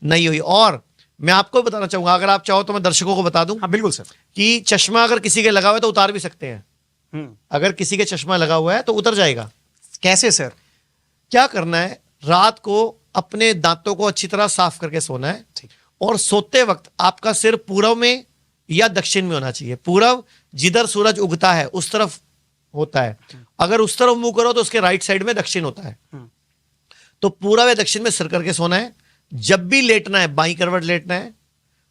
नहीं हुई। और मैं आपको बताना चाहूंगा, अगर आप चाहो तो मैं दर्शकों को बता दूं। हाँ बिल्कुल सर। कि चश्मा अगर किसी के लगा हुआ है तो उतार भी सकते हैं। अगर किसी के चश्मा लगा हुआ है तो उतर जाएगा। कैसे सर? क्या करना है, रात को अपने दांतों को अच्छी तरह साफ करके सोना है। और सोते वक्त आपका सिर पूरब में या दक्षिण में होना चाहिए। पूरब जिधर सूरज उगता है उस तरफ होता है। अगर उस तरफ मुंह करो तो उसके राइट साइड में दक्षिण होता है। तो पूरब या दक्षिण में सिर करके सोना है। जब भी लेटना है बाईं करवट लेटना है।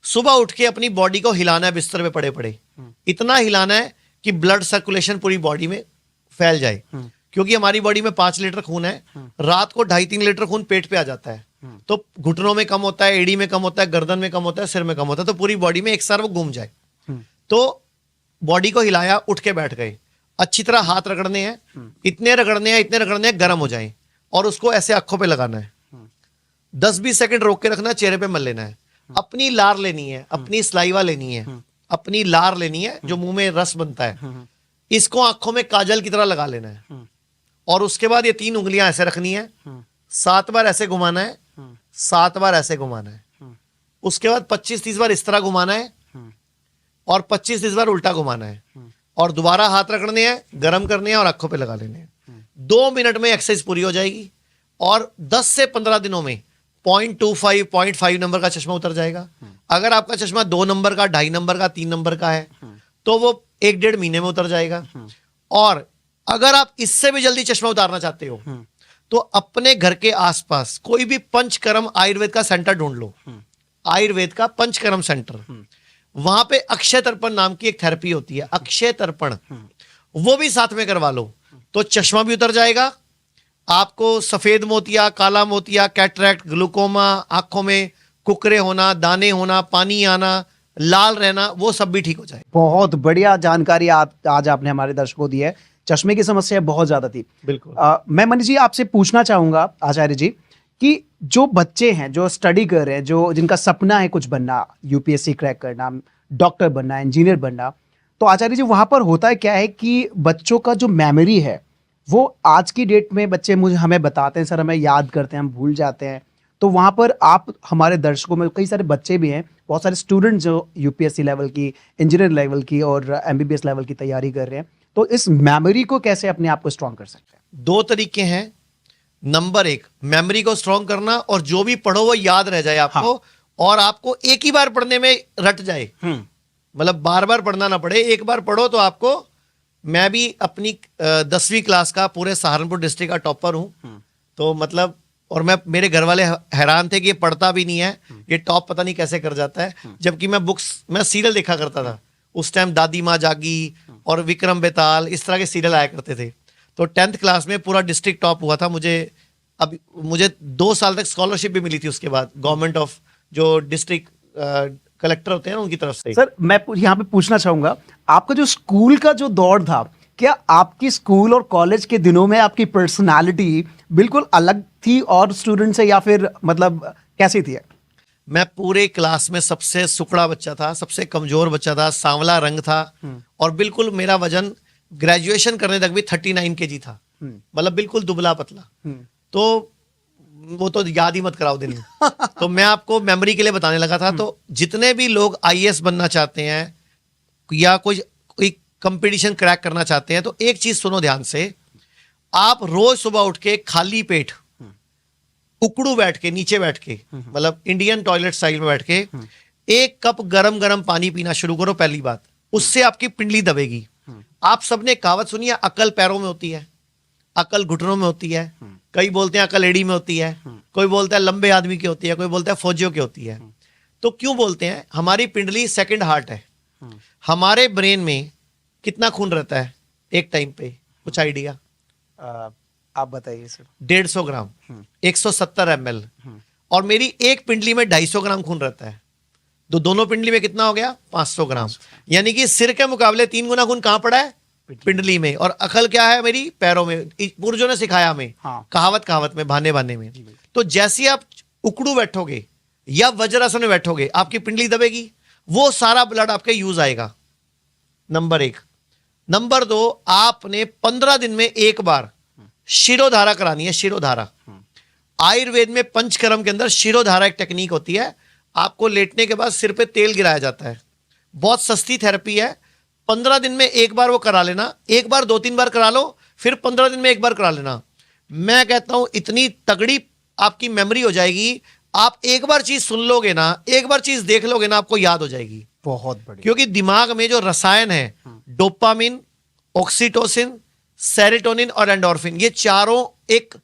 सुबह उठ के अपनी बॉडी को हिलाना है, बिस्तर पे पड़े पड़े इतना हिलाना है कि ब्लड सर्कुलेशन पूरी बॉडी में फैल जाए। क्योंकि हमारी बॉडी में 5 लीटर खून है, रात को 2.5-3 लीटर खून पेट पे आ जाता है। तो घुटनों में कम होता है, एड़ी में कम होता है, गर्दन में कम होता है, सिर में कम होता है। तो पूरी बॉडी में एक साथ वो घूम जाए। तो बॉडी को हिलाया, उठ के बैठ गए। अच्छी तरह हाथ रगड़ने हैं, इतने रगड़ने हैं गर्म हो जाए। और उसको ऐसे आंखों पे लगाना है। 10-20 सेकंड रोक के रखना है, चेहरे पे मल लेना है। अपनी लार लेनी है, अपनी सलाइवा लेनी है, अपनी लार लेनी है जो मुंह में रस बनता है। इसको आंखों में काजल की तरह लगा लेना है। और उसके बाद ये 3 उंगलियां ऐसे रखनी है, 7 बार ऐसे घुमाना है, 7 बार ऐसे घुमाना है। उसके बाद 25-30 बार इस तरह घुमाना है और 25-30 बार उल्टा घुमाना है। और दोबारा हाथ रखने हैं, गर्म करने हैं और आंखों पे लगा लेने हैं। 2 मिनट में एक्सरसाइज पूरी हो जाएगी। और 10 से 15 दिनों में 0.25, 0.5 नंबर का चश्मा उतर जाएगा। अगर आपका चश्मा 2 नंबर का, 2.5 नंबर का, 3 नंबर का है तो वो 1-1.5 महीने में उतर जाएगा। और अगर आप इससे भी जल्दी चश्मा उतारना चाहते हो तो अपने घर के आसपास कोई भी पंचकर्म आयुर्वेद का सेंटर ढूंढ लो। आयुर्वेद का पंचकर्म सेंटर, वहां पे अक्षय तर्पण नाम की एक थेरेपी होती है, अक्षय तर्पण, वो भी साथ में करवा लो तो चश्मा भी उतर जाएगा। आपको सफेद मोतिया, काला मोतिया, कैटरैक्ट, ग्लूकोमा, आंखों में कुकरे होना, दाने होना, पानी आना, लाल रहना, वो सब भी ठीक हो जाए। बहुत बढ़िया जानकारी आज आपने हमारे दर्शकों को दी है। चश्मे की समस्या बहुत ज्यादा थी। बिल्कुल। मैं मनीष जी आपसे पूछना चाहूंगा आचार्य जी कि जो बच्चे हैं जो स्टडी कर रहे हैं, जो जिनका सपना है कुछ बनना, यूपीएससी क्रैक करना, डॉक्टर बनना, इंजीनियर बनना, तो आचार्य जी वहां पर होता है क्या है कि बच्चों का जो मेमोरी है वो आज की डेट में बच्चे हमें बताते हैं सर, हमें याद करते हैं, हम भूल जाते हैं। तो वहां पर आप हमारे दर्शकों में कई सारे बच्चे भी हैं, बहुत सारे स्टूडेंट जो यूपीएससी लेवल की, इंजीनियर लेवल की और एमबीबीएस लेवल की तैयारी कर रहे हैं, तो इस मेमोरी को कैसे अपने आप को स्ट्रॉन्ग कर सकते हैं? 2 तरीके हैं। नंबर 1, मेमोरी को स्ट्रॉन्ग करना और जो भी पढ़ो वो याद रह जाए आपको। हाँ। और आपको एक ही बार पढ़ने में रट जाए, मतलब बार बार पढ़ना ना पड़े, एक बार पढ़ो तो आपको। मैं भी अपनी 10वीं क्लास का पूरे सहारनपुर डिस्ट्रिक्ट का टॉपर हूं। तो मतलब, और मेरे घर वाले हैरान थे कि ये पढ़ता भी नहीं है, ये टॉप पता नहीं कैसे कर जाता है। जबकि मैं सीरियल देखा करता था उस टाइम, दादी माँ जागी और विक्रम बेताल, इस तरह के सीरियल आया करते थे। तो 10th क्लास में पूरा डिस्ट्रिक्ट टॉप हुआ था। मुझे 2 साल तक स्कॉलरशिप भी मिली थी उसके बाद, गवर्नमेंट ऑफ जो डिस्ट्रिक्ट कलेक्टर होते हैं ना उनकी तरफ से। सर मैं यहाँ पे पूछना चाहूंगा, आपका जो स्कूल का जो दौर था, क्या आपकी स्कूल और कॉलेज के दिनों में आपकी पर्सनालिटी बिल्कुल अलग थी और स्टूडेंट से, या फिर मतलब कैसी थी? मैं पूरे क्लास में सबसे सुकड़ा बच्चा था, सबसे कमजोर बच्चा था, सांवला रंग था और बिल्कुल मेरा वजन ग्रेजुएशन करने तक भी 39 kg था, मतलब बिल्कुल दुबला पतला। तो वो तो याद ही मत कराओ दिन में। तो मैं आपको मेमोरी के लिए बताने लगा था। तो जितने भी लोग आईएएस बनना चाहते हैं या कोई कंपटीशन क्रैक करना चाहते हैं, तो एक चीज सुनो ध्यान से। आप रोज सुबह उठ के खाली पेट उकड़ू बैठ के, नीचे बैठ के, मतलब इंडियन टॉयलेट स्टाइल में बैठ के 1 कप गरम गरम पानी पीना शुरू करो। पहली बात, उससे आपकी पिंडली दबेगी। आप सबने कहावत सुनी है, अकल पैरों में होती है, अकल घुटनों में होती है, कई बोलते हैं अकल एड़ी में होती है, कोई बोलता है लंबे आदमी की होती है, कोई बोलता है फौजियों की होती है। तो क्यों बोलते हैं? हमारी पिंडली सेकंड हार्ट है। हमारे ब्रेन में कितना खून रहता है एक टाइम पे, कुछ आइडिया? आप बताइए सर। 150 ग्राम, 170 ml। और मेरी एक पिंडली में 250 ग्राम खून रहता है। तो दोनों पिंडली में कितना हो गया? 500 ग्राम। यानी कि सिर के मुकाबले 3 गुना खून कहां पड़ा है? पिंडली में। और अकल क्या है मेरी? पैरों में। पुरजों ने सिखाया हमें। हाँ। कहावत में, बहाने में। तो जैसे आप उकड़ू बैठोगे या वज्रासन में बैठोगे, आपकी पिंडली दबेगी, वो सारा ब्लड आपके यूज आएगा। नंबर 1। नंबर 2, आपने 15 दिन में एक बार शिरोधारा करानी है, शिरोधारा। आयुर्वेद में पंचकर्म के अंदर शिरोधारा एक टेक्निक होती है। आपको लेटने के बाद सिर पे तेल गिराया जाता है, बहुत सस्ती थेरेपी है। 15 दिन में एक बार वो करा लेना, एक बार 2-3 बार करा लो, फिर 15 दिन में एक बार करा लेना। मैं कहता हूं इतनी तगड़ी आपकी मेमोरी हो जाएगी, आप एक बार चीज सुन लोगे ना, एक बार चीज देख लोगे ना, आपको याद हो जाएगी। बहुत बढ़िया। क्योंकि दिमाग में जो रसायन है, डोपामिन, ऑक्सीटोसिन, सेरोटोनिन और एंडोर्फिन, ये चारों एक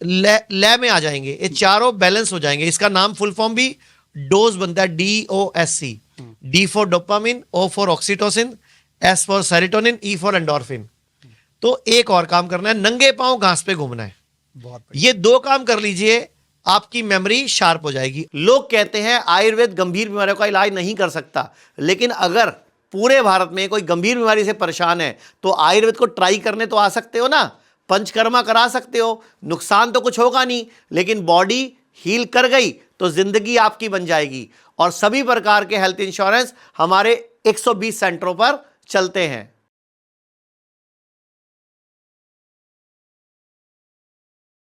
लय में आ जाएंगे, ये चारों बैलेंस हो जाएंगे। इसका नाम फुल फॉर्म भी डोज बनता है, DOSC। D for dopamine, O for oxytocin, S for serotonin, E for endorphin. तो एक और काम करना है, नंगे पांव घास पे घूमना है। बहुत ये 2 काम कर लीजिए, आपकी मेमोरी शार्प हो जाएगी। लोग कहते हैं आयुर्वेद गंभीर बीमारियों का इलाज नहीं कर सकता, लेकिन अगर पूरे भारत में कोई गंभीर बीमारी से परेशान है तो आयुर्वेद को ट्राई करने तो आ सकते हो ना, पंचकर्मा करा सकते हो, नुकसान तो कुछ होगा नहीं, लेकिन बॉडी हील कर गई तो जिंदगी आपकी बन जाएगी। और सभी प्रकार के हेल्थ इंश्योरेंस हमारे 120 सेंटरों पर चलते हैं।